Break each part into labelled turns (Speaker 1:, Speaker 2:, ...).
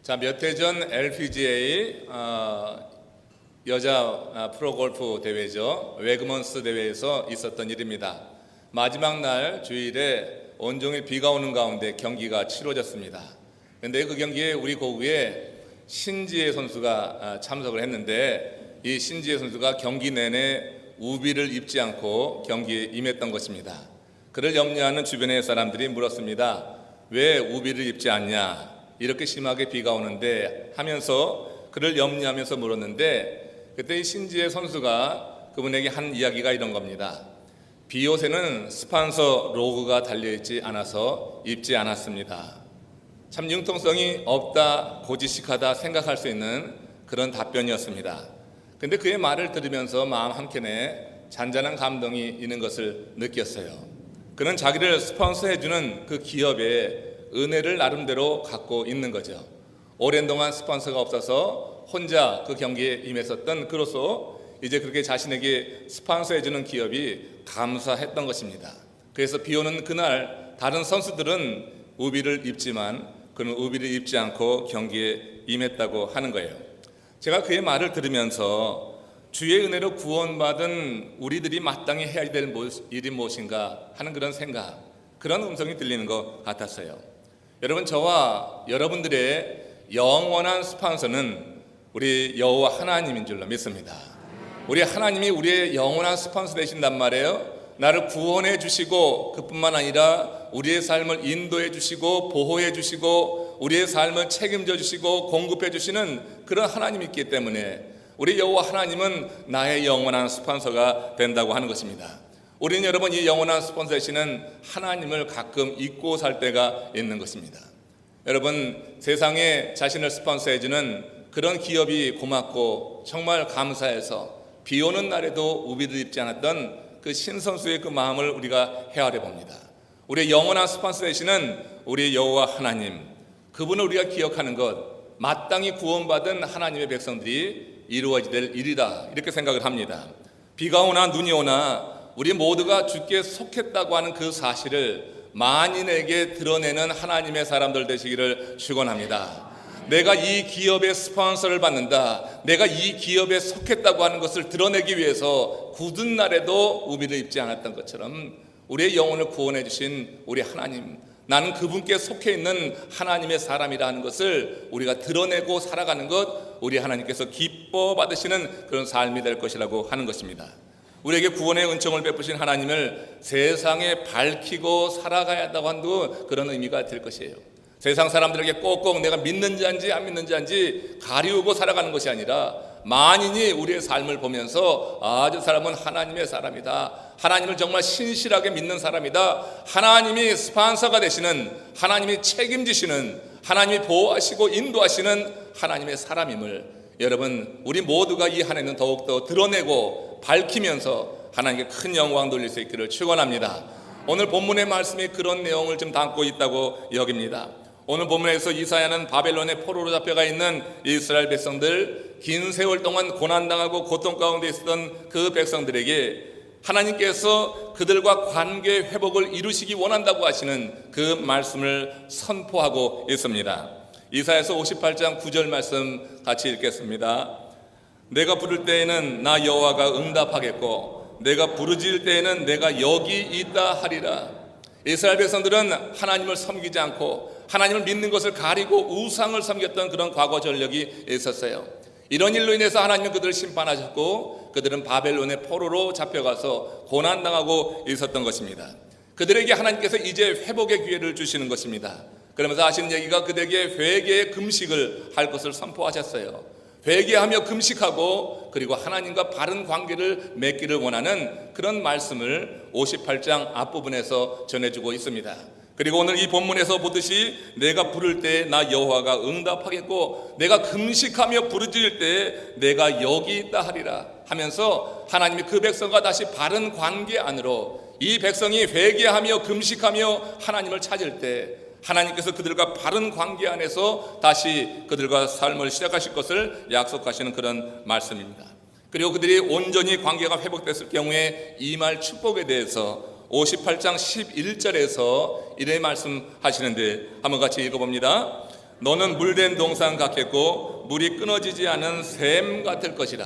Speaker 1: 자, 몇 해 전 LPGA 여자 프로골프 대회죠. 웨그먼스 대회에서 있었던 일입니다. 마지막 날 주일에 온종일 비가 오는 가운데 경기가 치러졌습니다. 그런데 그 경기에 우리 고구에 신지혜 선수가 참석을 했는데, 이 신지혜 선수가 경기 내내 우비를 입지 않고 경기에 임했던 것입니다. 그를 염려하는 주변의 사람들이 물었습니다. 왜 우비를 입지 않냐? 이렇게 심하게 비가 오는데 하면서 그를 염려하면서 물었는데, 그때 이 신지혜 선수가 그분에게 한 이야기가 이런 겁니다. 비옷에는 스폰서 로고가 달려있지 않아서 입지 않았습니다. 참 융통성이 없다, 고지식하다 생각할 수 있는 그런 답변이었습니다. 근데 그의 말을 들으면서 마음 한켠에 잔잔한 감동이 있는 것을 느꼈어요. 그는 자기를 스폰서해주는 그 기업에 은혜를 나름대로 갖고 있는 거죠. 오랜 동안 스폰서가 없어서 혼자 그 경기에 임했었던 그로서 이제 그렇게 자신에게 스폰서해주는 기업이 감사했던 것입니다. 그래서 비 오는 그날 다른 선수들은 우비를 입지만 그는 우비를 입지 않고 경기에 임했다고 하는 거예요. 제가 그의 말을 들으면서 주의 은혜로 구원받은 우리들이 마땅히 해야 될 일이 무엇인가 하는 그런 생각, 그런 음성이 들리는 것 같았어요. 여러분, 저와 여러분들의 영원한 스폰서는 우리 여호와 하나님인 줄로 믿습니다. 우리 하나님이 우리의 영원한 스폰서 되신단 말이에요. 나를 구원해 주시고 그뿐만 아니라 우리의 삶을 인도해 주시고 보호해 주시고 우리의 삶을 책임져 주시고 공급해 주시는 그런 하나님이 있기 때문에 우리 여호와 하나님은 나의 영원한 스폰서가 된다고 하는 것입니다. 우리는 여러분, 이 영원한 스폰서 되시는 하나님을 가끔 잊고 살 때가 있는 것입니다. 여러분, 세상에 자신을 스폰서해 주는 그런 기업이 고맙고 정말 감사해서 비 오는 날에도 우비를 입지 않았던 그 신선수의 그 마음을 우리가 헤아려 봅니다. 우리의 영원한 스폰서 되시는 우리 여호와 하나님, 그분을 우리가 기억하는 것, 마땅히 구원받은 하나님의 백성들이 이루어져야 될 일이다, 이렇게 생각을 합니다. 비가 오나 눈이 오나 우리 모두가 주께 속했다고 하는 그 사실을 만인에게 드러내는 하나님의 사람들 되시기를 축원합니다. 내가 이 기업의 스폰서를 받는다, 내가 이 기업에 속했다고 하는 것을 드러내기 위해서 굳은 날에도 우비를 입지 않았던 것처럼 우리의 영혼을 구원해 주신 우리 하나님, 나는 그분께 속해 있는 하나님의 사람이라 하는 것을 우리가 드러내고 살아가는 것, 우리 하나님께서 기뻐 받으시는 그런 삶이 될 것이라고 하는 것입니다. 우리에게 구원의 은총을 베푸신 하나님을 세상에 밝히고 살아가야 한다고 한도 그런 의미가 될 것이에요. 세상 사람들에게 꼭꼭 내가 믿는지 아닌지 안 믿는지 아닌지 가리우고 살아가는 것이 아니라 만인이 우리의 삶을 보면서 저 사람은 하나님의 사람이다, 하나님을 정말 신실하게 믿는 사람이다, 하나님이 스폰서가 되시는, 하나님이 책임지시는, 하나님이 보호하시고 인도하시는 하나님의 사람임을 여러분, 우리 모두가 이 한 해는 더욱더 드러내고 밝히면서 하나님께 큰 영광 돌릴 수 있기를 축원합니다. 오늘 본문의 말씀이 그런 내용을 좀 담고 있다고 여깁니다. 오늘 본문에서 이사야는 바벨론의 포로로 잡혀가 있는 이스라엘 백성들, 긴 세월 동안 고난당하고 고통 가운데 있었던 그 백성들에게 하나님께서 그들과 관계 회복을 이루시기 원한다고 하시는 그 말씀을 선포하고 있습니다. 이사야서 58장 9절 말씀 같이 읽겠습니다. 내가 부를 때에는 나 여호와가 응답하겠고 내가 부르짖을 때에는 내가 여기 있다 하리라. 이스라엘 백성들은 하나님을 섬기지 않고 하나님을 믿는 것을 가리고 우상을 섬겼던 그런 과거 전력이 있었어요. 이런 일로 인해서 하나님은 그들을 심판하셨고 그들은 바벨론의 포로로 잡혀가서 고난당하고 있었던 것입니다. 그들에게 하나님께서 이제 회복의 기회를 주시는 것입니다. 그러면서 하시는 얘기가 그들에게 회개의 금식을 할 것을 선포하셨어요. 회개하며 금식하고 그리고 하나님과 바른 관계를 맺기를 원하는 그런 말씀을 58장 앞부분에서 전해주고 있습니다. 그리고 오늘 이 본문에서 보듯이 내가 부를 때 나 여호와가 응답하겠고 내가 금식하며 부르짖을 때 내가 여기 있다 하리라 하면서 하나님이 그 백성과 다시 바른 관계 안으로, 이 백성이 회개하며 금식하며 하나님을 찾을 때 하나님께서 그들과 바른 관계 안에서 다시 그들과 삶을 시작하실 것을 약속하시는 그런 말씀입니다. 그리고 그들이 온전히 관계가 회복됐을 경우에 임할 축복에 대해서 58장 11절에서 이래 말씀하시는데 한번 같이 읽어봅니다. 너는 물된 동산 같겠고 물이 끊어지지 않은 샘 같을 것이라.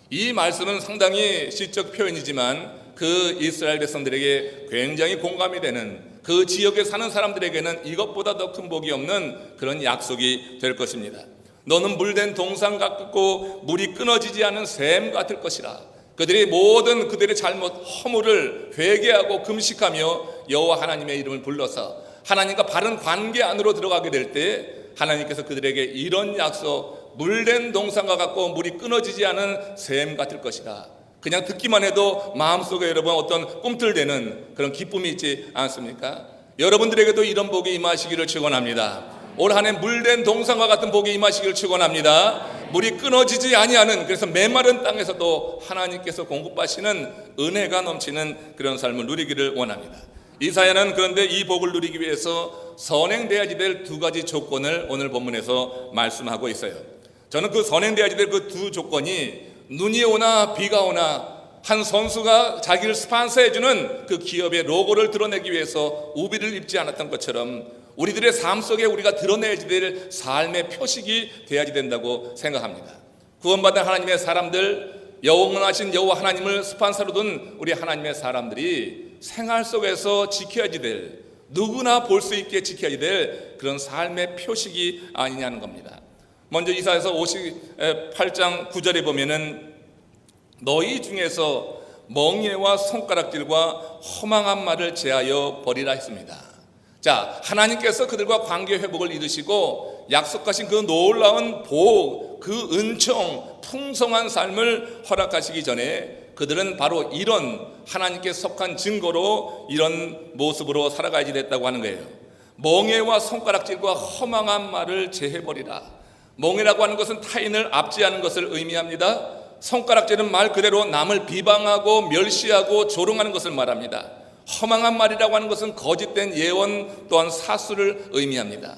Speaker 1: 이 말씀은 상당히 시적 표현이지만 그 이스라엘 백성들에게 굉장히 공감이 되는, 그 지역에 사는 사람들에게는 이것보다 더 큰 복이 없는 그런 약속이 될 것입니다. 너는 물된 동산 같고 물이 끊어지지 않은 샘 같을 것이라. 그들이 모든 그들의 잘못 허물을 회개하고 금식하며 여호와 하나님의 이름을 불러서 하나님과 바른 관계 안으로 들어가게 될 때 하나님께서 그들에게 이런 약속, 물된 동산과 같고 물이 끊어지지 않은 샘 같을 것이다. 그냥 듣기만 해도 마음속에 여러분 어떤 꿈틀대는 그런 기쁨이 있지 않습니까? 여러분들에게도 이런 복이 임하시기를 축원합니다. 올 한 해 물된 동산과 같은 복이 임하시기를 축원합니다. 물이 끊어지지 아니하는, 그래서 메마른 땅에서도 하나님께서 공급하시는 은혜가 넘치는 그런 삶을 누리기를 원합니다. 이사야는 그런데 이 복을 누리기 위해서 선행되어야지 될 두 가지 조건을 오늘 본문에서 말씀하고 있어요. 저는 그 선행되어야지 될 그 두 조건이 눈이 오나 비가 오나 한 선수가 자기를 스폰서해주는 그 기업의 로고를 드러내기 위해서 우비를 입지 않았던 것처럼 우리들의 삶 속에 우리가 드러내야지 될 삶의 표식이 돼야지 된다고 생각합니다. 구원받은 하나님의 사람들, 영원하신 여호와 하나님을 스폰서로 둔 우리 하나님의 사람들이 생활 속에서 지켜야지 될, 누구나 볼 수 있게 지켜야지 될 그런 삶의 표식이 아니냐는 겁니다. 먼저 이사야서 58장 9절에 보면은 너희 중에서 멍에와 손가락질과 허망한 말을 제하여 버리라 했습니다. 자, 하나님께서 그들과 관계 회복을 이루시고 약속하신 그 놀라운 복, 그 은총, 풍성한 삶을 허락하시기 전에 그들은 바로 이런 하나님께 속한 증거로 이런 모습으로 살아가야지 됐다고 하는 거예요. 멍에와 손가락질과 허망한 말을 제해버리라. 멍에라고 하는 것은 타인을 압제하는 것을 의미합니다. 손가락질은 말 그대로 남을 비방하고 멸시하고 조롱하는 것을 말합니다. 허망한 말이라고 하는 것은 거짓된 예언 또한 사수를 의미합니다.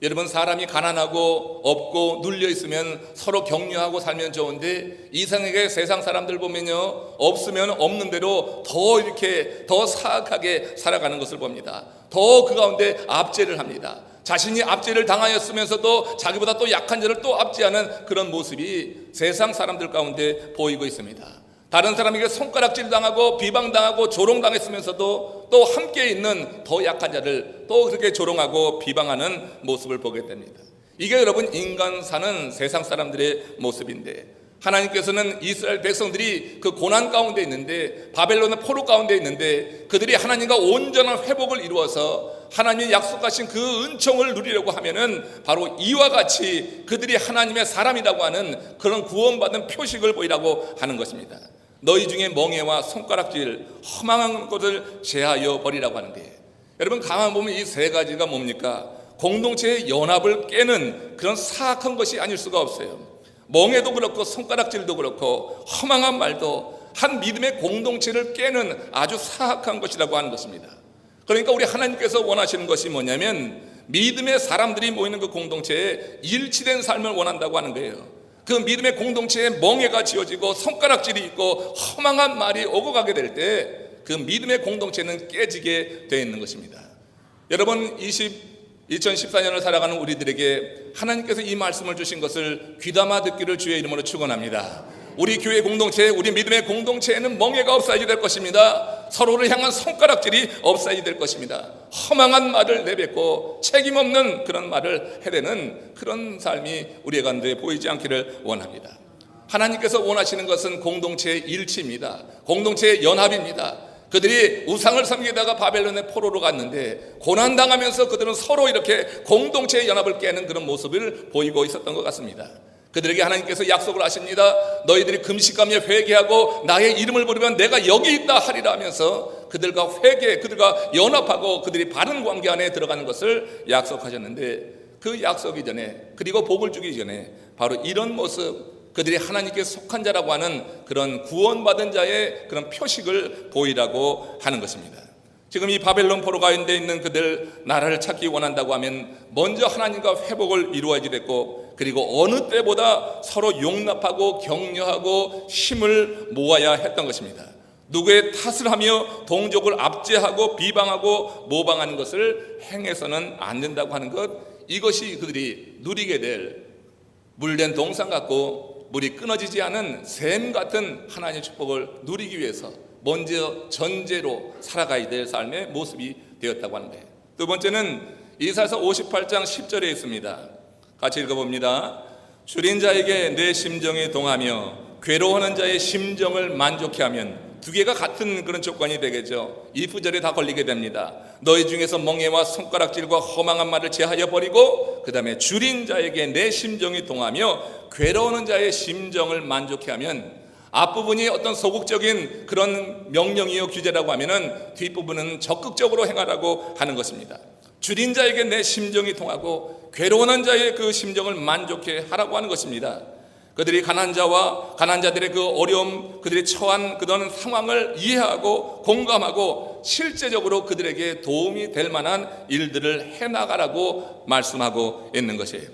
Speaker 1: 여러분, 사람이 가난하고 없고 눌려 있으면 서로 격려하고 살면 좋은데 이상하게 세상 사람들 보면요, 없으면 없는 대로 더 이렇게 더 사악하게 살아가는 것을 봅니다. 더 그 가운데 압제를 합니다. 자신이 압제를 당하였으면서도 자기보다 또 약한 자를 또 압제하는 그런 모습이 세상 사람들 가운데 보이고 있습니다. 다른 사람에게 손가락질 당하고 비방당하고 조롱당했으면서도 또 함께 있는 더 약한 자를 또 그렇게 조롱하고 비방하는 모습을 보게 됩니다. 이게 여러분 인간 사는 세상 사람들의 모습인데, 하나님께서는 이스라엘 백성들이 그 고난 가운데 있는데, 바벨론의 포로 가운데 있는데 그들이 하나님과 온전한 회복을 이루어서 하나님이 약속하신 그 은총을 누리려고 하면은 바로 이와 같이 그들이 하나님의 사람이라고 하는 그런 구원받은 표식을 보이라고 하는 것입니다. 너희 중에 멍에와 손가락질, 허망한 것을 제하여 버리라고 하는데, 여러분 가만 보면 이 세 가지가 뭡니까? 공동체의 연합을 깨는 그런 사악한 것이 아닐 수가 없어요. 멍에도 그렇고 손가락질도 그렇고 허망한 말도 한 믿음의 공동체를 깨는 아주 사악한 것이라고 하는 것입니다. 그러니까 우리 하나님께서 원하시는 것이 뭐냐면 믿음의 사람들이 모이는 그 공동체에 일치된 삶을 원한다고 하는 거예요. 그 믿음의 공동체에 멍에가 지어지고 손가락질이 있고 허망한 말이 오고 가게 될 때 그 믿음의 공동체는 깨지게 되어 있는 것입니다. 여러분, 2014년을 살아가는 우리들에게 하나님께서 이 말씀을 주신 것을 귀담아 듣기를 주의 이름으로 축원합니다. 우리 교회 공동체, 우리 믿음의 공동체에는 멍에가 없어야지 될 것입니다. 서로를 향한 손가락질이 없어야지 될 것입니다. 허망한 말을 내뱉고 책임 없는 그런 말을 해대는 그런 삶이 우리 가운데 보이지 않기를 원합니다. 하나님께서 원하시는 것은 공동체의 일치입니다. 공동체의 연합입니다. 그들이 우상을 섬기다가 바벨론의 포로로 갔는데 고난당하면서 그들은 서로 이렇게 공동체의 연합을 깨는 그런 모습을 보이고 있었던 것 같습니다. 그들에게 하나님께서 약속을 하십니다. 너희들이 금식하며 회개하고 나의 이름을 부르면 내가 여기 있다 하리라 하면서 그들과 회개, 그들과 연합하고 그들이 바른 관계 안에 들어가는 것을 약속하셨는데, 그 약속 이전에, 그리고 복을 주기 전에 바로 이런 모습, 그들이 하나님께 속한 자라고 하는 그런 구원받은 자의 그런 표식을 보이라고 하는 것입니다. 지금 이 바벨론 포로 가운데 있는 그들 나라를 찾기 원한다고 하면 먼저 하나님과 회복을 이루어야지 됐고, 그리고 어느 때보다 서로 용납하고 격려하고 힘을 모아야 했던 것입니다. 누구의 탓을 하며 동족을 압제하고 비방하고 모방하는 것을 행해서는 안 된다고 하는 것, 이것이 그들이 누리게 될 물된 동산 같고 물이 끊어지지 않은 샘 같은 하나님의 축복을 누리기 위해서 먼저 전제로 살아가야 될 삶의 모습이 되었다고 하는데, 두 번째는 이사야서 58장 10절에 있습니다. 같이 읽어봅니다. 줄인 자에게 내 심정이 동하며 괴로워하는 자의 심정을 만족해 하면, 두 개가 같은 그런 조건이 되겠죠. 이 구절에 다 걸리게 됩니다. 너희 중에서 멍에와 손가락질과 허망한 말을 제하여 버리고, 그 다음에 줄인 자에게 내 심정이 동하며 괴로워하는 자의 심정을 만족해 하면, 앞부분이 어떤 소극적인 그런 명령이요 규제라고 하면은 뒷부분은 적극적으로 행하라고 하는 것입니다. 줄인 자에게 내 심정이 통하고 괴로워하는 자의 그 심정을 만족해 하라고 하는 것입니다. 그들이 가난한 자와 가난한 자들의 그 어려움, 그들이 처한 그런 상황을 이해하고 공감하고 실제적으로 그들에게 도움이 될 만한 일들을 해나가라고 말씀하고 있는 것이에요.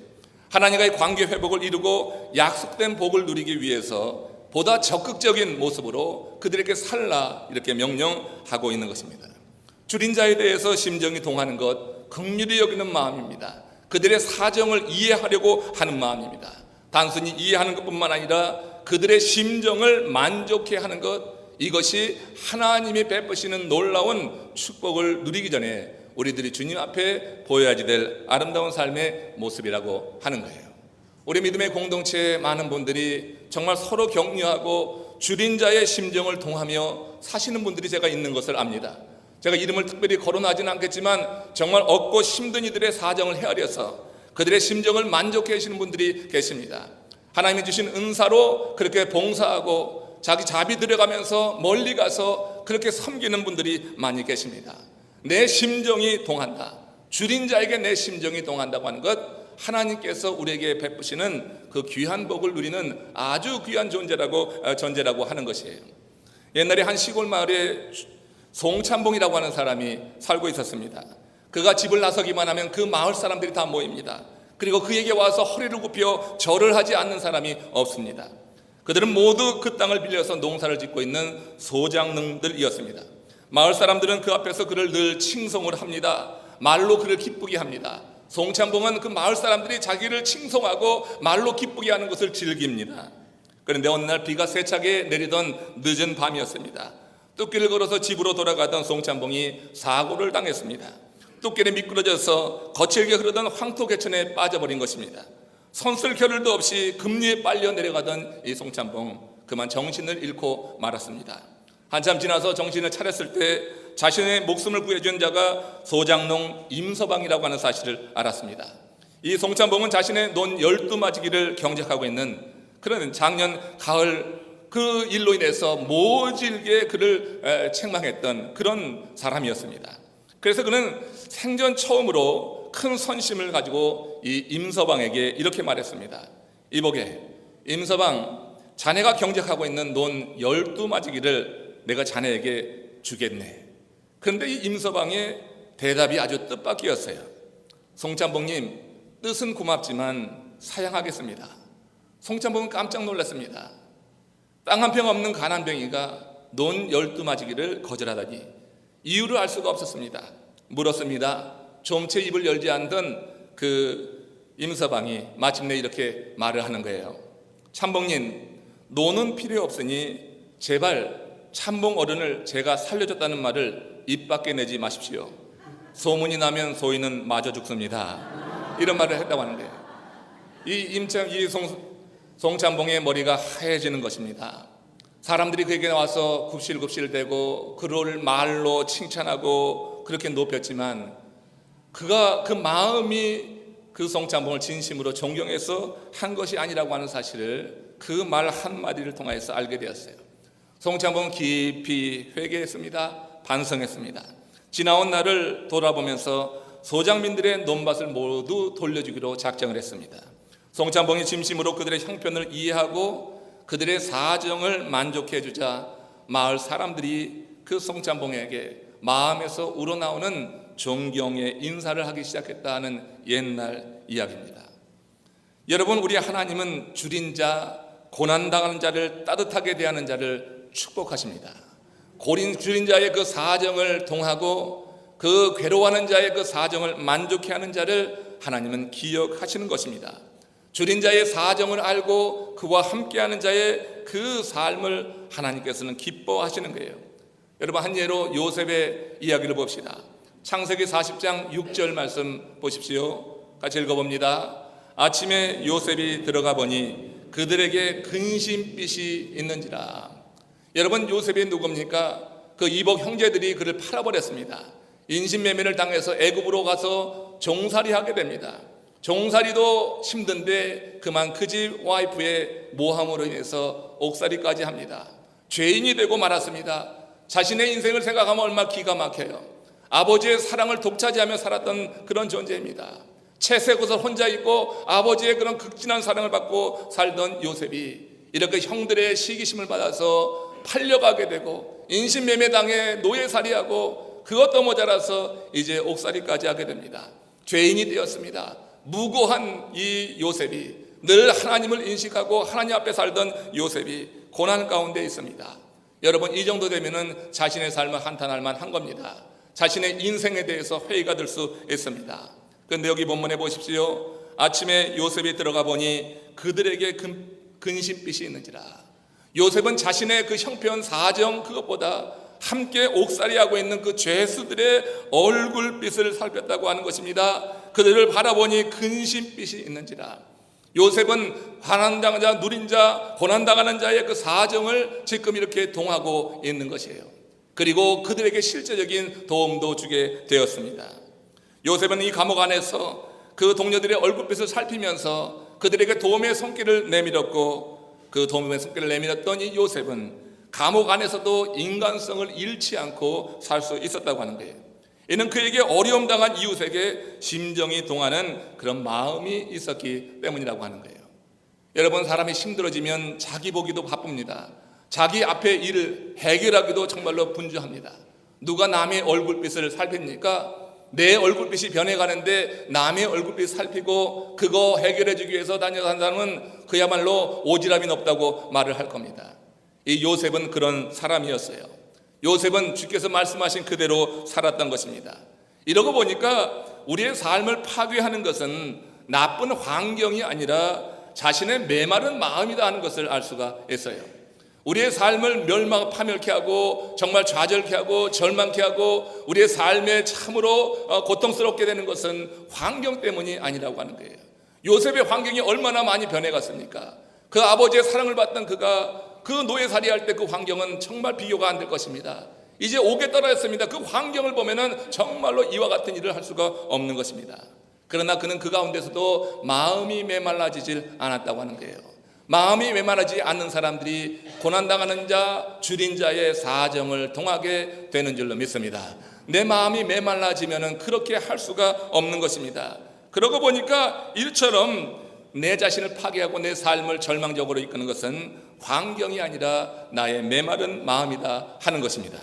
Speaker 1: 하나님과의 관계 회복을 이루고 약속된 복을 누리기 위해서 보다 적극적인 모습으로 그들에게 살라 이렇게 명령하고 있는 것입니다. 줄인 자에 대해서 심정이 동하는 것, 긍휼히 여기는 마음입니다. 그들의 사정을 이해하려고 하는 마음입니다. 단순히 이해하는 것뿐만 아니라 그들의 심정을 만족해 하는 것, 이것이 하나님이 베푸시는 놀라운 축복을 누리기 전에 우리들이 주님 앞에 보여야지 될 아름다운 삶의 모습이라고 하는 거예요. 우리 믿음의 공동체에 많은 분들이 정말 서로 격려하고 줄인 자의 심정을 통하며 사시는 분들이 제가 있는 것을 압니다. 제가 이름을 특별히 거론하지는 않겠지만 정말 얻고 힘든 이들의 사정을 헤아려서 그들의 심정을 만족해 하시는 분들이 계십니다. 하나님이 주신 은사로 그렇게 봉사하고 자기 자비 들여가면서 멀리 가서 그렇게 섬기는 분들이 많이 계십니다. 내 심정이 동한다, 줄인 자에게 내 심정이 동한다고 하는 것, 하나님께서 우리에게 베푸시는 그 귀한 복을 누리는 아주 귀한 전제라고 하는 것이에요. 옛날에 한 시골 마을에 송찬봉이라고 하는 사람이 살고 있었습니다. 그가 집을 나서기만 하면 그 마을 사람들이 다 모입니다. 그리고 그에게 와서 허리를 굽혀 절을 하지 않는 사람이 없습니다. 그들은 모두 그 땅을 빌려서 농사를 짓고 있는 소장농들이었습니다. 마을 사람들은 그 앞에서 그를 늘 칭송을 합니다. 말로 그를 기쁘게 합니다. 송찬봉은 그 마을 사람들이 자기를 칭송하고 말로 기쁘게 하는 것을 즐깁니다. 그런데 어느 날 비가 세차게 내리던 늦은 밤이었습니다. 뚝길을 걸어서 집으로 돌아가던 송찬봉이 사고를 당했습니다. 뚝길에 미끄러져서 거칠게 흐르던 황토개천에 빠져버린 것입니다. 선슬결을도 없이 급리에 빨려 내려가던 이 송찬봉, 그만 정신을 잃고 말았습니다. 한참 지나서 정신을 차렸을 때 자신의 목숨을 구해준 자가 소장농 임서방이라고 하는 사실을 알았습니다. 이 송찬봉은 자신의 논 12마지기를 경작하고 있는 그런 작년 가을 그 일로 인해서 모질게 그를 책망했던 그런 사람이었습니다. 그래서 그는 생전 처음으로 큰 선심을 가지고 이 임서방에게 이렇게 말했습니다. 이보게, 임서방, 자네가 경작하고 있는 논 12마지기를 내가 자네에게 주겠네. 그런데 이 임서방의 대답이 아주 뜻밖이었어요. 송찬봉님, 뜻은 고맙지만 사양하겠습니다. 송찬봉은 깜짝 놀랐습니다. 땅 한 평 없는 가난뱅이가 논 12마지기를 거절하다니 이유를 알 수가 없었습니다. 물었습니다. 좀 채 입을 열지 않던 그 임서방이 마침내 이렇게 말을 하는 거예요. 찬봉님, 논은 필요 없으니 제발 찬봉 어른을 제가 살려줬다는 말을 입 밖에 내지 마십시오. 소문이 나면 소인은 마저 죽습니다. 이런 말을 했다고 하는데, 이 송찬봉의 머리가 하얘지는 것입니다. 사람들이 그에게 와서 굽실굽실대고 그를 말로 칭찬하고 그렇게 높였지만 그가 그 마음이 그 송찬봉을 진심으로 존경해서 한 것이 아니라고 하는 사실을 그 말 한마디를 통해서 알게 되었어요. 송찬봉은 깊이 회개했습니다. 반성했습니다. 지나온 날을 돌아보면서 소장민들의 논밭을 모두 돌려주기로 작정을 했습니다. 송찬봉이 진심으로 그들의 형편을 이해하고 그들의 사정을 만족해 주자 마을 사람들이 그 송찬봉에게 마음에서 우러나오는 존경의 인사를 하기 시작했다는 옛날 이야기입니다. 여러분, 우리 하나님은 줄인 자, 고난당하는 자를 따뜻하게 대하는 자를 축복하십니다. 줄인 자의 그 사정을 통하고 그 괴로워하는 자의 그 사정을 만족해 하는 자를 하나님은 기억하시는 것입니다. 줄인 자의 사정을 알고 그와 함께하는 자의 그 삶을 하나님께서는 기뻐하시는 거예요. 여러분, 한 예로 요셉의 이야기를 봅시다. 창세기 40장 6절 말씀 보십시오. 같이 읽어봅니다. 아침에 요셉이 들어가 보니 그들에게 근심빛이 있는지라. 여러분, 요셉이 누굽니까? 그 이복 형제들이 그를 팔아버렸습니다. 인신매매를 당해서 애굽으로 가서 종살이하게 됩니다. 종살이도 힘든데 그만 그 집 와이프의 모함으로 인해서 옥살이까지 합니다. 죄인이 되고 말았습니다. 자신의 인생을 생각하면 얼마나 기가 막혀요. 아버지의 사랑을 독차지하며 살았던 그런 존재입니다. 채색옷을 혼자 입고 아버지의 그런 극진한 사랑을 받고 살던 요셉이 이렇게 형들의 시기심을 받아서 팔려가게 되고 인신매매당해 노예살이하고 그것도 모자라서 이제 옥살이까지 하게 됩니다. 죄인이 되었습니다. 무고한 이 요셉이, 늘 하나님을 인식하고 하나님 앞에 살던 요셉이 고난 가운데 있습니다. 여러분, 이 정도 되면은 자신의 삶을 한탄할 만한 겁니다. 자신의 인생에 대해서 회의가 들 수 있습니다. 그런데 여기 본문에 보십시오. 아침에 요셉이 들어가 보니 그들에게 근심빛이 있는지라. 요셉은 자신의 그 형편 사정 그것보다 함께 옥살이하고 있는 그 죄수들의 얼굴빛을 살폈다고 하는 것입니다. 그들을 바라보니 근심빛이 있는지라. 요셉은 환난당한 자, 누린 자, 고난당하는 자의 그 사정을 지금 이렇게 동하고 있는 것이에요. 그리고 그들에게 실제적인 도움도 주게 되었습니다. 요셉은 이 감옥 안에서 그 동료들의 얼굴빛을 살피면서 그들에게 도움의 손길을 내밀었고, 그 도움의 손길을 내밀었던 이 요셉은 감옥 안에서도 인간성을 잃지 않고 살 수 있었다고 하는 거예요. 이는 그에게 어려움 당한 이웃에게 심정이 동하는 그런 마음이 있었기 때문이라고 하는 거예요. 여러분, 사람이 힘들어지면 자기 보기도 바쁩니다. 자기 앞에 일을 해결하기도 정말로 분주합니다. 누가 남의 얼굴빛을 살핍니까? 내 얼굴빛이 변해가는데 남의 얼굴빛 살피고 그거 해결해주기 위해서 다녀간 사람은 그야말로 오지랖이 높다고 말을 할 겁니다. 이 요셉은 그런 사람이었어요. 요셉은 주께서 말씀하신 그대로 살았던 것입니다. 이러고 보니까 우리의 삶을 파괴하는 것은 나쁜 환경이 아니라 자신의 메마른 마음이다 하는 것을 알 수가 있어요. 우리의 삶을 파멸케 하고 정말 좌절케 하고 절망케 하고 우리의 삶에 참으로 고통스럽게 되는 것은 환경 때문이 아니라고 하는 거예요. 요셉의 환경이 얼마나 많이 변해갔습니까? 그 아버지의 사랑을 받던 그가 그 노예살이 할 때 그 환경은 정말 비교가 안 될 것입니다. 이제 옥에 떨어졌습니다. 그 환경을 보면은 정말로 이와 같은 일을 할 수가 없는 것입니다. 그러나 그는 그 가운데서도 마음이 메말라지질 않았다고 하는 거예요. 마음이 메말라지지 않는 사람들이 고난당하는 자, 줄인 자의 사정을 동하게 되는 줄로 믿습니다. 내 마음이 메말라지면은 그렇게 할 수가 없는 것입니다. 그러고 보니까 이처럼 내 자신을 파괴하고 내 삶을 절망적으로 이끄는 것은 환경이 아니라 나의 메마른 마음이다 하는 것입니다.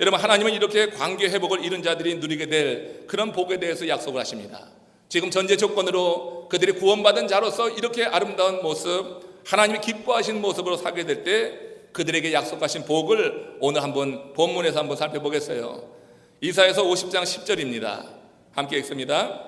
Speaker 1: 여러분, 하나님은 이렇게 관계 회복을 이룬 자들이 누리게 될 그런 복에 대해서 약속을 하십니다. 지금 전제 조건으로 그들이 구원받은 자로서 이렇게 아름다운 모습, 하나님이 기뻐하시는 모습으로 살게 될 때 그들에게 약속하신 복을 오늘 한번 본문에서 한번 살펴보겠어요. 이사야서 50장 10절입니다. 함께 읽습니다.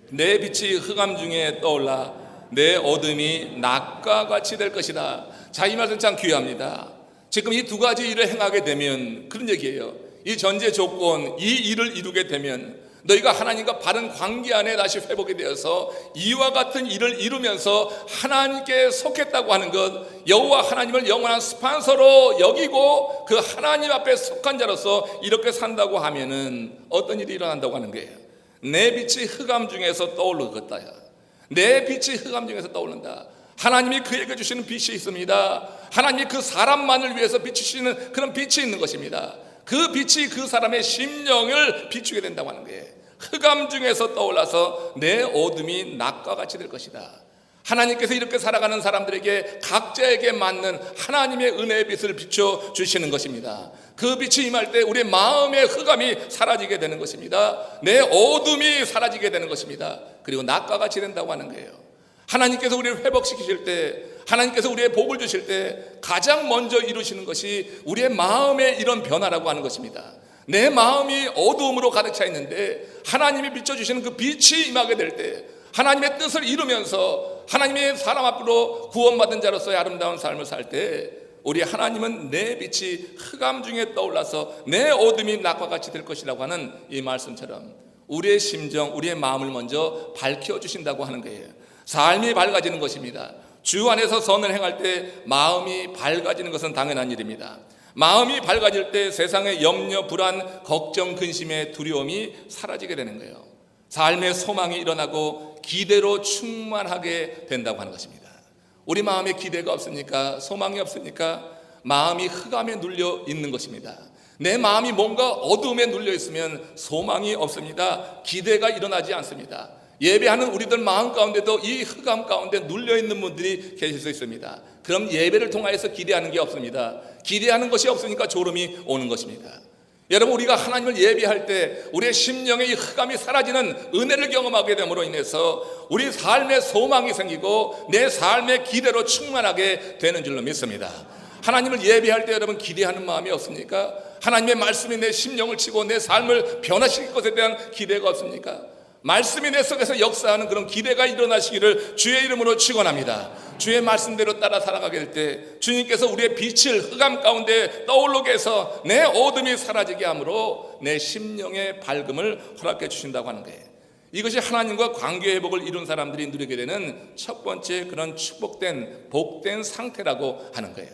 Speaker 1: 내 빛이 흑암 중에 떠올라 내 어둠이 낮과 같이 될 것이다. 자, 이 말씀 참 귀합니다. 지금 이 두 가지 일을 행하게 되면 그런 얘기예요. 이 전제 조건, 이 일을 이루게 되면 너희가 하나님과 바른 관계 안에 다시 회복이 되어서 이와 같은 일을 이루면서 하나님께 속했다고 하는 것, 여호와 하나님을 영원한 스폰서로 여기고 그 하나님 앞에 속한 자로서 이렇게 산다고 하면은 어떤 일이 일어난다고 하는 거예요. 내 빛이 흑암 중에서 떠오르겠다. 내 빛이 흑암 중에서 떠오른다. 하나님이 그에게 주시는 빛이 있습니다. 하나님이 그 사람만을 위해서 비추시는 그런 빛이 있는 것입니다. 그 빛이 그 사람의 심령을 비추게 된다고 하는 거예요. 흑암 중에서 떠올라서 내 어둠이 낮과 같이 될 것이다. 하나님께서 이렇게 살아가는 사람들에게 각자에게 맞는 하나님의 은혜의 빛을 비춰주시는 것입니다. 그 빛이 임할 때 우리의 마음의 흑암이 사라지게 되는 것입니다. 내 어둠이 사라지게 되는 것입니다. 그리고 낮과 같이 된다고 하는 거예요. 하나님께서 우리를 회복시키실 때, 하나님께서 우리의 복을 주실 때 가장 먼저 이루시는 것이 우리의 마음의 이런 변화라고 하는 것입니다. 내 마음이 어두움으로 가득 차 있는데 하나님이 비춰주시는 그 빛이 임하게 될 때 하나님의 뜻을 이루면서 하나님의 사람 앞으로 구원받은 자로서의 아름다운 삶을 살 때 우리 하나님은 내 빛이 흑암 중에 떠올라서 내 어둠이 낙과 같이 될 것이라고 하는 이 말씀처럼 우리의 심정, 우리의 마음을 먼저 밝혀주신다고 하는 거예요. 삶이 밝아지는 것입니다. 주 안에서 선을 행할 때 마음이 밝아지는 것은 당연한 일입니다. 마음이 밝아질 때 세상의 염려, 불안, 걱정, 근심의 두려움이 사라지게 되는 거예요. 삶의 소망이 일어나고 기대로 충만하게 된다고 하는 것입니다. 우리 마음에 기대가 없습니까? 소망이 없습니까? 마음이 흑암에 눌려 있는 것입니다. 내 마음이 뭔가 어두움에 눌려 있으면 소망이 없습니다. 기대가 일어나지 않습니다. 예배하는 우리들 마음 가운데도 이 흑암 가운데 눌려 있는 분들이 계실 수 있습니다. 그럼 예배를 통하여서 기대하는 게 없습니다. 기대하는 것이 없으니까 졸음이 오는 것입니다. 여러분, 우리가 하나님을 예배할 때 우리의 심령의 이 흑암이 사라지는 은혜를 경험하게 됨으로 인해서 우리 삶에 소망이 생기고 내 삶의 기대로 충만하게 되는 줄로 믿습니다. 하나님을 예배할 때 여러분 기대하는 마음이 없습니까? 하나님의 말씀이 내 심령을 치고 내 삶을 변화시킬 것에 대한 기대가 없습니까? 말씀이 내 속에서 역사하는 그런 기대가 일어나시기를 주의 이름으로 축원합니다. 주의 말씀대로 따라 살아가게 될 때 주님께서 우리의 빛을 흑암 가운데 떠오르게 해서 내 어둠이 사라지게 함으로 내 심령의 밝음을 허락해 주신다고 하는 거예요. 이것이 하나님과 관계 회복을 이룬 사람들이 누리게 되는 첫 번째 그런 축복된 복된 상태라고 하는 거예요.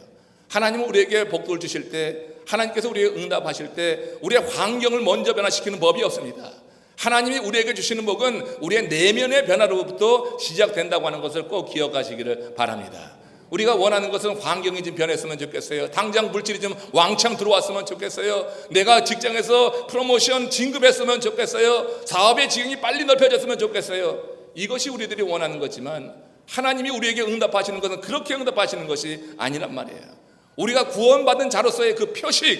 Speaker 1: 하나님은 우리에게 복을 주실 때, 하나님께서 우리에게 응답하실 때 우리의 환경을 먼저 변화시키는 법이 없습니다. 하나님이 우리에게 주시는 복은 우리의 내면의 변화로부터 시작된다고 하는 것을 꼭 기억하시기를 바랍니다. 우리가 원하는 것은 환경이 좀 변했으면 좋겠어요. 당장 물질이 좀 왕창 들어왔으면 좋겠어요. 내가 직장에서 프로모션 진급했으면 좋겠어요. 사업의 지경이 빨리 넓혀졌으면 좋겠어요. 이것이 우리들이 원하는 거지만 하나님이 우리에게 응답하시는 것은 그렇게 응답하시는 것이 아니란 말이에요. 우리가 구원받은 자로서의 그 표식,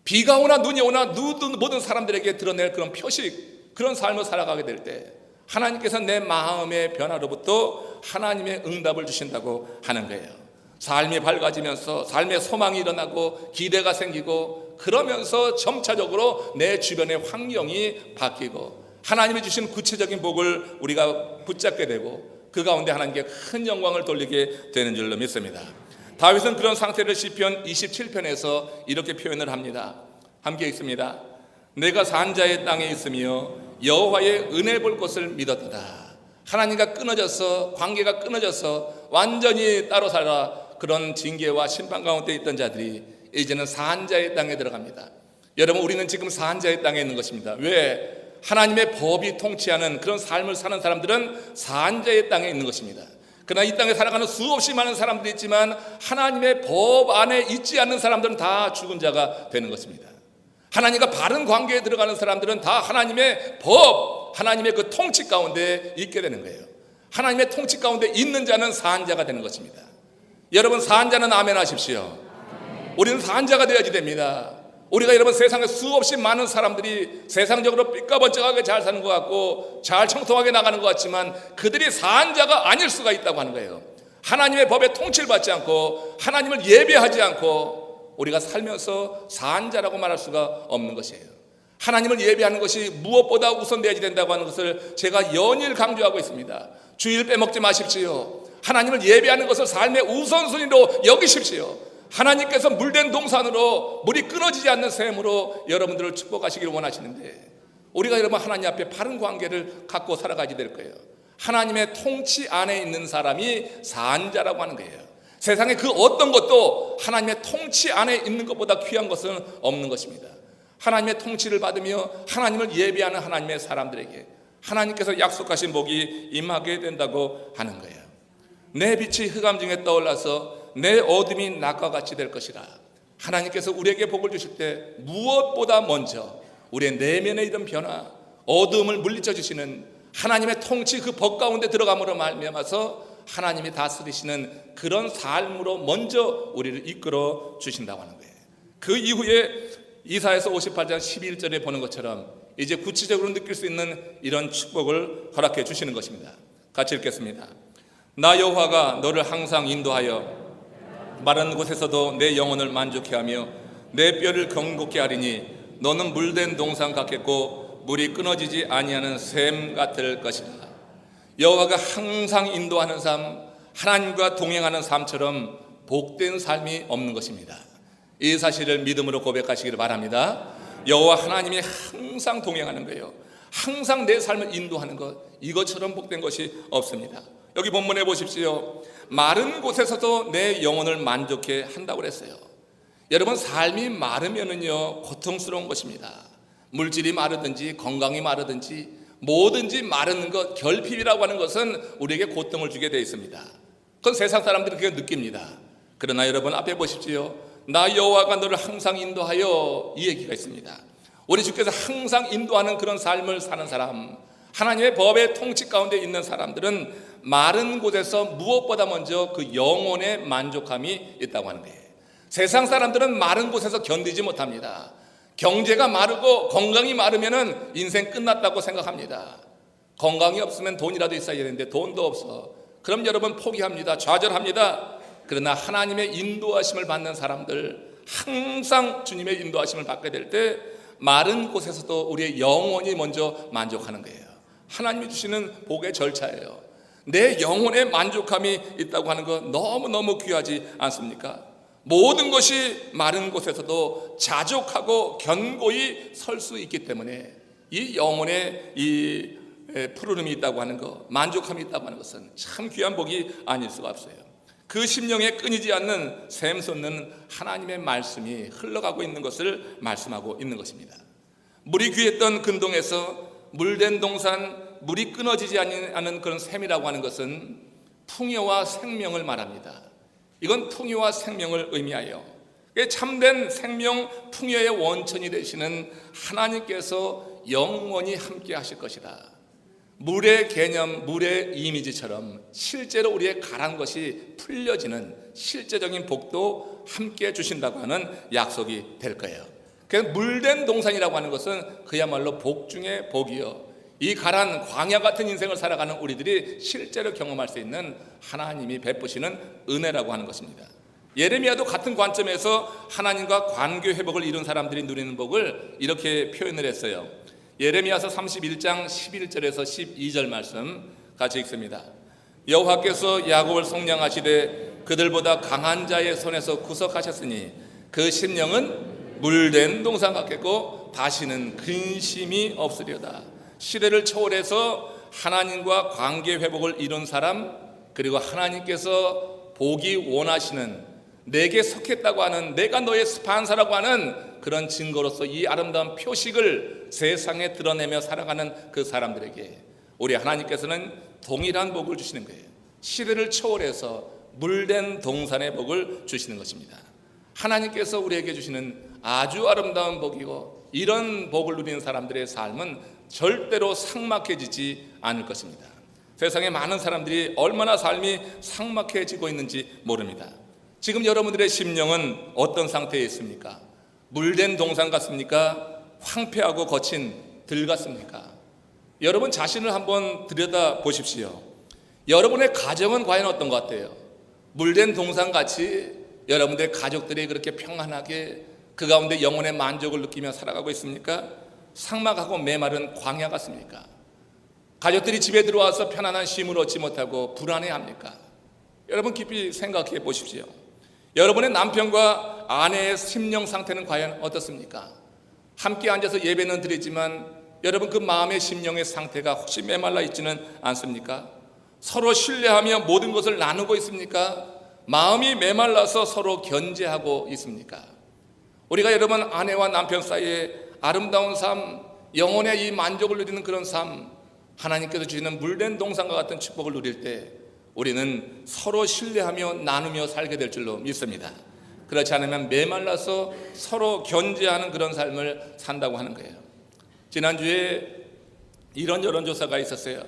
Speaker 1: 비가 오나 눈이 오나 모든 사람들에게 드러낼 그런 표식, 그런 삶을 살아가게 될 때 하나님께서 내 마음의 변화로부터 하나님의 응답을 주신다고 하는 거예요. 삶이 밝아지면서 삶의 소망이 일어나고 기대가 생기고 그러면서 점차적으로 내 주변의 환경이 바뀌고 하나님이 주신 구체적인 복을 우리가 붙잡게 되고 그 가운데 하나님께 큰 영광을 돌리게 되는 줄로 믿습니다. 다윗은 그런 상태를 시편 27편에서 이렇게 표현을 합니다. 함께 읽습니다. 내가 산자의 땅에 있으며 여호와의 은혜 볼 것을 믿었다. 하나님과 끊어져서, 관계가 끊어져서 완전히 따로 살아 그런 징계와 심판 가운데 있던 자들이 이제는 산자의 땅에 들어갑니다. 여러분, 우리는 지금 산자의 땅에 있는 것입니다. 왜? 하나님의 법이 통치하는 그런 삶을 사는 사람들은 산자의 땅에 있는 것입니다. 그러나 이 땅에 살아가는 수없이 많은 사람들이 있지만 하나님의 법 안에 있지 않는 사람들은 다 죽은 자가 되는 것입니다. 하나님과 바른 관계에 들어가는 사람들은 다 하나님의 법, 하나님의 그 통치 가운데 있게 되는 거예요. 하나님의 통치 가운데 있는 자는 산자가 되는 것입니다. 여러분, 산자는 아멘 하십시오. 우리는 산자가 되어야지 됩니다. 우리가 여러분 세상에 수없이 많은 사람들이 세상적으로 삐까번쩍하게 잘 사는 것 같고 잘 청통하게 나가는 것 같지만 그들이 산자가 아닐 수가 있다고 하는 거예요. 하나님의 법에 통치를 받지 않고 하나님을 예배하지 않고 우리가 살면서 산자라고 말할 수가 없는 것이에요. 하나님을 예배하는 것이 무엇보다 우선되어야 된다고 하는 것을 제가 연일 강조하고 있습니다. 주일 빼먹지 마십시오. 하나님을 예배하는 것을 삶의 우선순위로 여기십시오. 하나님께서 물된 동산으로 물이 끊어지지 않는 샘으로 여러분들을 축복하시기를 원하시는데 우리가 여러분 하나님 앞에 바른 관계를 갖고 살아가야 될 거예요. 하나님의 통치 안에 있는 사람이 산자라고 하는 거예요. 세상에 그 어떤 것도 하나님의 통치 안에 있는 것보다 귀한 것은 없는 것입니다. 하나님의 통치를 받으며 하나님을 예배하는 하나님의 사람들에게 하나님께서 약속하신 복이 임하게 된다고 하는 거예요. 내 빛이 흑암 중에 떠올라서 내 어둠이 낮과 같이 될 것이라. 하나님께서 우리에게 복을 주실 때 무엇보다 먼저 우리의 내면에 이런 변화, 어둠을 물리쳐 주시는 하나님의 통치 그 법 가운데 들어감으로 말미암아서 하나님이 다스리시는 그런 삶으로 먼저 우리를 이끌어 주신다고 하는 거예요. 그 이후에 이사야서 58장 11절에 보는 것처럼 이제 구체적으로 느낄 수 있는 이런 축복을 허락해 주시는 것입니다. 같이 읽겠습니다. 나 여호와가 너를 항상 인도하여 마른 곳에서도 내 영혼을 만족해 하며 내 뼈를 경고케 하리니 너는 물된 동산 같겠고 물이 끊어지지 아니하는 샘 같을 것이다. 여호와가 항상 인도하는 삶, 하나님과 동행하는 삶처럼 복된 삶이 없는 것입니다. 이 사실을 믿음으로 고백하시기를 바랍니다. 여호와 하나님이 항상 동행하는 거예요. 항상 내 삶을 인도하는 것, 이것처럼 복된 것이 없습니다. 여기 본문에 보십시오. 마른 곳에서도 내 영혼을 만족해 한다고 그랬어요. 여러분, 삶이 마르면은요 고통스러운 것입니다. 물질이 마르든지 건강이 마르든지 뭐든지 마르는 것, 결핍이라고 하는 것은 우리에게 고통을 주게 되어 있습니다. 그건 세상 사람들이 그렇게 느낍니다. 그러나 여러분 앞에 보십시오. 나 여호와가 너를 항상 인도하여, 이 얘기가 있습니다. 우리 주께서 항상 인도하는 그런 삶을 사는 사람, 하나님의 법의 통치 가운데 있는 사람들은 마른 곳에서 무엇보다 먼저 그 영혼의 만족함이 있다고 하는 거예요. 세상 사람들은 마른 곳에서 견디지 못합니다. 경제가 마르고 건강이 마르면은 인생 끝났다고 생각합니다. 건강이 없으면 돈이라도 있어야 되는데 돈도 없어. 그럼 여러분 포기합니다. 좌절합니다. 그러나 하나님의 인도하심을 받는 사람들, 항상 주님의 인도하심을 받게 될 때 마른 곳에서도 우리의 영혼이 먼저 만족하는 거예요. 하나님이 주시는 복의 절차예요. 내 영혼의 만족함이 있다고 하는 것 너무너무 귀하지 않습니까? 모든 것이 마른 곳에서도 자족하고 견고히 설 수 있기 때문에 이 영혼의 이 푸르름이 있다고 하는 것, 만족함이 있다고 하는 것은 참 귀한 복이 아닐 수가 없어요. 그 심령에 끊이지 않는 샘 솟는 하나님의 말씀이 흘러가고 있는 것을 말씀하고 있는 것입니다. 물이 귀했던 근동에서 물된 동산, 물이 끊어지지 않는 그런 샘이라고 하는 것은 풍요와 생명을 말합니다. 이건 풍요와 생명을 의미하여 참된 생명 풍요의 원천이 되시는 하나님께서 영원히 함께 하실 것이다. 물의 개념, 물의 이미지처럼 실제로 우리의 가란 것이 풀려지는 실제적인 복도 함께 주신다고 하는 약속이 될 거예요. 그래서 물된 동산이라고 하는 것은 그야말로 복 중에 복이요, 이 가란 광야 같은 인생을 살아가는 우리들이 실제로 경험할 수 있는 하나님이 베푸시는 은혜라고 하는 것입니다. 예레미야도 같은 관점에서 하나님과 관계 회복을 이룬 사람들이 누리는 복을 이렇게 표현을 했어요. 예레미야서 31장 11절에서 12절 말씀 같이 읽습니다. 여호와께서 야곱을 속량하시되 그들보다 강한 자의 손에서 구속하셨으니 그 심령은 물된 동산 같겠고 다시는 근심이 없으리로다. 시대를 초월해서 하나님과 관계 회복을 이룬 사람, 그리고 하나님께서 보기 원하시는, 내게 속했다고 하는, 내가 너의 스판사라고 하는 그런 증거로서 이 아름다운 표식을 세상에 드러내며 살아가는 그 사람들에게 우리 하나님께서는 동일한 복을 주시는 거예요. 시대를 초월해서 물된 동산의 복을 주시는 것입니다. 하나님께서 우리에게 주시는 아주 아름다운 복이고, 이런 복을 누리는 사람들의 삶은 절대로 삭막해지지 않을 것입니다. 세상에 많은 사람들이 얼마나 삶이 삭막해지고 있는지 모릅니다. 지금 여러분들의 심령은 어떤 상태에 있습니까? 물된 동산 같습니까? 황폐하고 거친 들 같습니까? 여러분 자신을 한번 들여다 보십시오. 여러분의 가정은 과연 어떤 것 같아요? 물된 동산같이 여러분들의 가족들이 그렇게 평안하게 그 가운데 영혼의 만족을 느끼며 살아가고 있습니까? 삭막하고 메마른 광야 같습니까? 가족들이 집에 들어와서 편안한 쉼을 얻지 못하고 불안해합니까? 여러분 깊이 생각해 보십시오. 여러분의 남편과 아내의 심령 상태는 과연 어떻습니까? 함께 앉아서 예배는 드리지만 여러분 그 마음의 심령의 상태가 혹시 메말라 있지는 않습니까? 서로 신뢰하며 모든 것을 나누고 있습니까? 마음이 메말라서 서로 견제하고 있습니까? 우리가 여러분 아내와 남편 사이에 아름다운 삶, 영혼의 이 만족을 누리는 그런 삶, 하나님께서 주시는 물된 동산과 같은 축복을 누릴 때 우리는 서로 신뢰하며 나누며 살게 될 줄로 믿습니다. 그렇지 않으면 메말라서 서로 견제하는 그런 삶을 산다고 하는 거예요. 지난주에 이런 여론조사가 있었어요.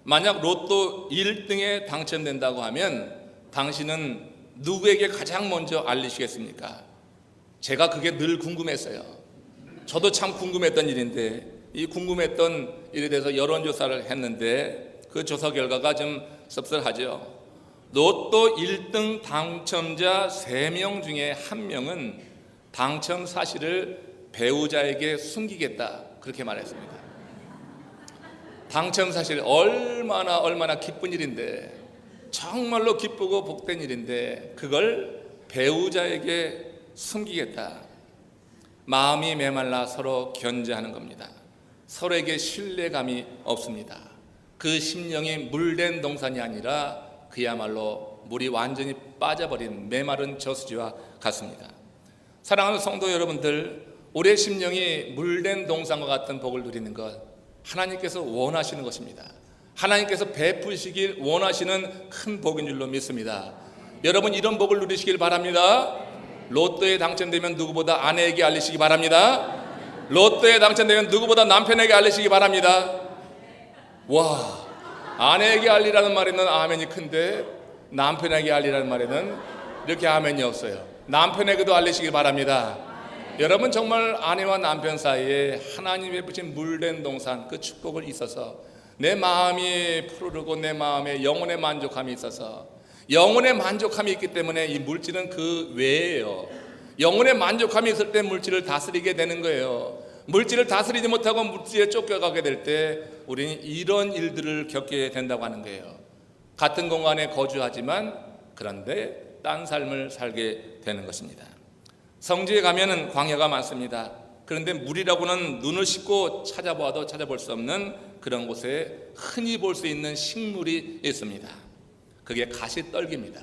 Speaker 1: 만약 로또 1등에 당첨된다고 하면 당신은 누구에게 가장 먼저 알리시겠습니까? 제가 그게 늘 궁금했어요. 저도 참 궁금했던 일인데, 이 궁금했던 일에 대해서 여론조사를 했는데 그 조사 결과가 좀 씁쓸하죠. 로또 1등 당첨자 3명 중에 1명은 당첨 사실을 배우자에게 숨기겠다, 그렇게 말했습니다. 당첨 사실 얼마나 기쁜 일인데, 정말로 기쁘고 복된 일인데 그걸 배우자에게 숨기겠다. 마음이 메말라 서로 견제하는 겁니다. 서로에게 신뢰감이 없습니다. 그 심령이 물된 동산이 아니라 그야말로 물이 완전히 빠져버린 메마른 저수지와 같습니다. 사랑하는 성도 여러분들, 우리의 심령이 물된 동산과 같은 복을 누리는 것, 하나님께서 원하시는 것입니다. 하나님께서 베푸시길 원하시는 큰 복인 줄로 믿습니다. 여러분, 이런 복을 누리시길 바랍니다. 로또에 당첨되면 누구보다 아내에게 알리시기 바랍니다. 로또에 당첨되면 누구보다 남편에게 알리시기 바랍니다. 와, 아내에게 알리라는 말에는 아멘이 큰데 남편에게 알리라는 말에는 이렇게 아멘이 없어요. 남편에게도 알리시기 바랍니다. 여러분, 정말 아내와 남편 사이에 하나님이 베푸신 물된 동산, 그 축복을 있어서 내 마음이 푸르르고 내 마음에 영혼의 만족함이 있어서, 영혼의 만족함이 있기 때문에 이 물질은 그 외예요. 영혼의 만족함이 있을 때 물질을 다스리게 되는 거예요. 물질을 다스리지 못하고 물질에 쫓겨가게 될 때 우리는 이런 일들을 겪게 된다고 하는 거예요. 같은 공간에 거주하지만 그런데 딴 삶을 살게 되는 것입니다. 성지에 가면은 광야가 많습니다. 그런데 물이라고는 눈을 씻고 찾아봐도 찾아볼 수 없는 그런 곳에 흔히 볼 수 있는 식물이 있습니다. 그게 가시떨기입니다.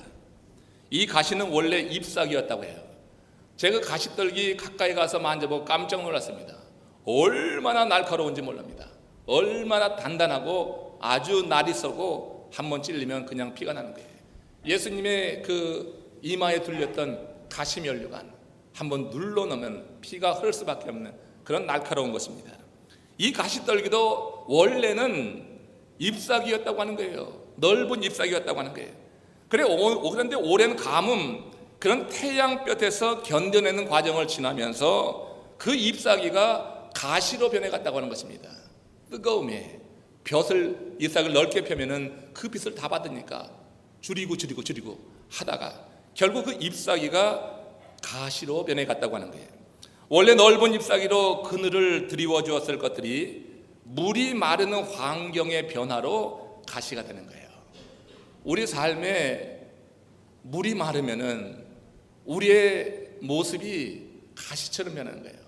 Speaker 1: 이 가시는 원래 잎사귀였다고 해요. 제가 가시떨기 가까이 가서 만져보고 깜짝 놀랐습니다. 얼마나 날카로운지 몰랍니다. 얼마나 단단하고 아주 날이 서고 한번 찔리면 그냥 피가 나는 거예요. 예수님의 그 이마에 둘렸던 가시면류관, 한번 눌러놓으면 피가 흐를 수밖에 없는 그런 날카로운 것입니다. 이 가시떨기도 원래는 잎사귀였다고 하는 거예요. 넓은 잎사귀였다고 하는 거예요. 그런데 오랜 가뭄, 그런 태양볕에서 견뎌내는 과정을 지나면서 그 잎사귀가 가시로 변해갔다고 하는 것입니다. 뜨거움에 잎사귀를 넓게 펴면은 그 빛을 다 받으니까 줄이고 하다가 결국 그 잎사귀가 가시로 변해갔다고 하는 거예요. 원래 넓은 잎사귀로 그늘을 드리워 주었을 것들이 물이 마르는 환경의 변화로 가시가 되는 거예요. 우리 삶에 물이 마르면은 우리의 모습이 가시처럼 변하는 거예요.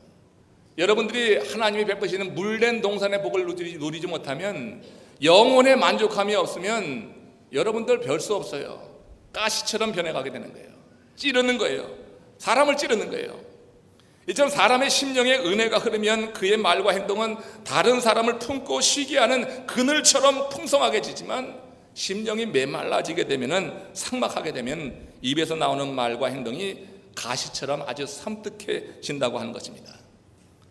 Speaker 1: 여러분들이 하나님이 베푸시는 물된 동산의 복을 누리지 못하면, 영혼의 만족함이 없으면 여러분들 별 수 없어요. 가시처럼 변해가게 되는 거예요. 찌르는 거예요. 사람을 찌르는 거예요. 이처럼 사람의 심령에 은혜가 흐르면 그의 말과 행동은 다른 사람을 품고 쉬게 하는 그늘처럼 풍성하게지지만, 심령이 메말라지게 되면은, 삭막하게 되면 입에서 나오는 말과 행동이 가시처럼 아주 섬뜩해진다고 하는 것입니다.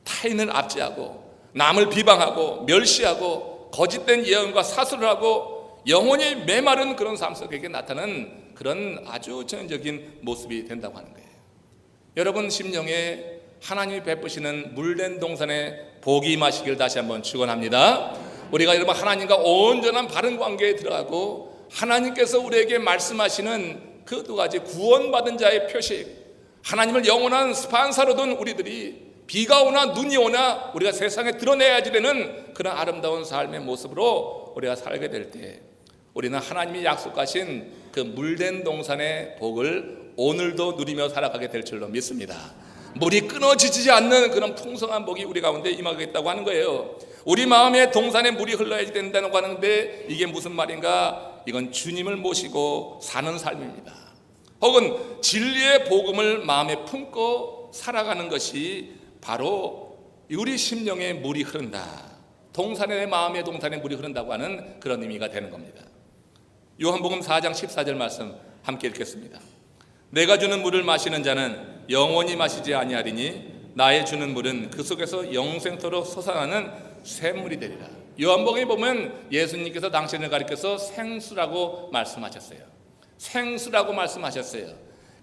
Speaker 1: 타인을 압제하고 남을 비방하고 멸시하고 거짓된 예언과 사수를 하고 영혼이 메마른 그런 삶 속에게 나타나는 그런 아주 전형적인 모습이 된다고 하는 거예요. 여러분, 심령에 하나님이 베푸시는 물된 동산에 복이 임하시길 다시 한번 축원합니다. 우리가 여러분 하나님과 온전한 바른 관계에 들어가고 하나님께서 우리에게 말씀하시는 그 두 가지 구원받은 자의 표식, 하나님을 영원한 스판사로 둔 우리들이 비가 오나 눈이 오나 우리가 세상에 드러내야지 되는 그런 아름다운 삶의 모습으로 우리가 살게 될 때, 우리는 하나님이 약속하신 그 물된 동산의 복을 오늘도 누리며 살아가게 될 줄로 믿습니다. 물이 끊어지지 않는 그런 풍성한 복이 우리 가운데 임하겠다고 하는 거예요. 우리 마음에 동산에 물이 흘러야 된다고 하는데 이게 무슨 말인가? 이건 주님을 모시고 사는 삶입니다. 혹은 진리의 복음을 마음에 품고 살아가는 것이 바로 우리 심령에 물이 흐른다, 동산에, 마음의 동산에 물이 흐른다고 하는 그런 의미가 되는 겁니다. 요한복음 4장 14절 말씀 함께 읽겠습니다. 내가 주는 물을 마시는 자는 영원히 마시지 아니하리니 나의 주는 물은 그 속에서 영생토록 솟아나는 샘물이 되리라. 요한복음에 보면 예수님께서 당신을 가리켜서 생수라고 말씀하셨어요. 생수라고 말씀하셨어요.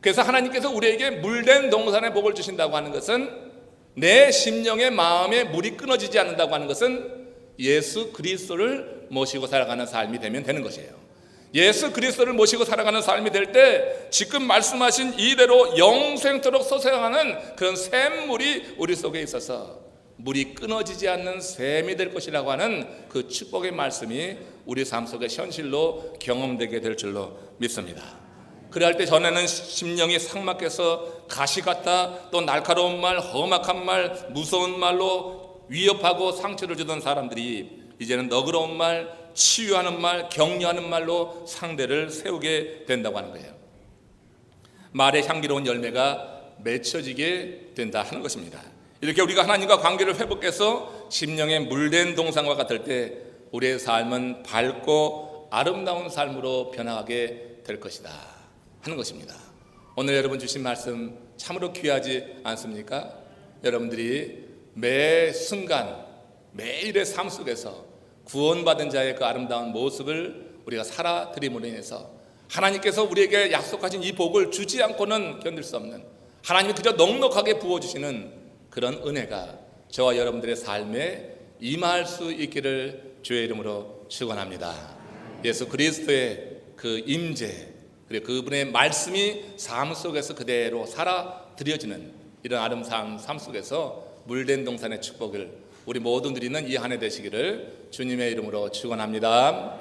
Speaker 1: 그래서 하나님께서 우리에게 물된 동산의 복을 주신다고 하는 것은, 내 심령의 마음에 물이 끊어지지 않는다고 하는 것은 예수 그리스도를 모시고 살아가는 삶이 되면 되는 것이에요. 예수 그리스도를 모시고 살아가는 삶이 될 때 지금 말씀하신 이대로 영생토록 솟아가는 그런 샘물이 우리 속에 있어서 물이 끊어지지 않는 샘이 될 것이라고 하는 그 축복의 말씀이 우리 삶 속에 현실로 경험되게 될 줄로 믿습니다. 그래야 때 전에는 심령이 삭막해서 가시 같다, 또 날카로운 말, 험악한 말, 무서운 말로 위협하고 상처를 주던 사람들이 이제는 너그러운 말, 치유하는 말, 격려하는 말로 상대를 세우게 된다고 하는 거예요. 말의 향기로운 열매가 맺혀지게 된다 하는 것입니다. 이렇게 우리가 하나님과 관계를 회복해서 심령의 물된 동산과 같을 때 우리의 삶은 밝고 아름다운 삶으로 변화하게 될 것이다 하는 것입니다. 오늘 여러분 주신 말씀 참으로 귀하지 않습니까? 여러분들이 매 순간 매일의 삶 속에서 구원받은 자의 그 아름다운 모습을 우리가 살아드림으로 인해서 하나님께서 우리에게 약속하신 이 복을 주지 않고는 견딜 수 없는, 하나님이 그저 넉넉하게 부어주시는 그런 은혜가 저와 여러분들의 삶에 임할 수 있기를 주의 이름으로 축원합니다. 예수 그리스도의 그 임재, 그리고 그분의 말씀이 삶 속에서 그대로 살아들여지는 이런 아름다운 삶 속에서 물된 동산의 축복을 우리 모두 누리는 이 한 해 되시기를 주님의 이름으로 축원합니다.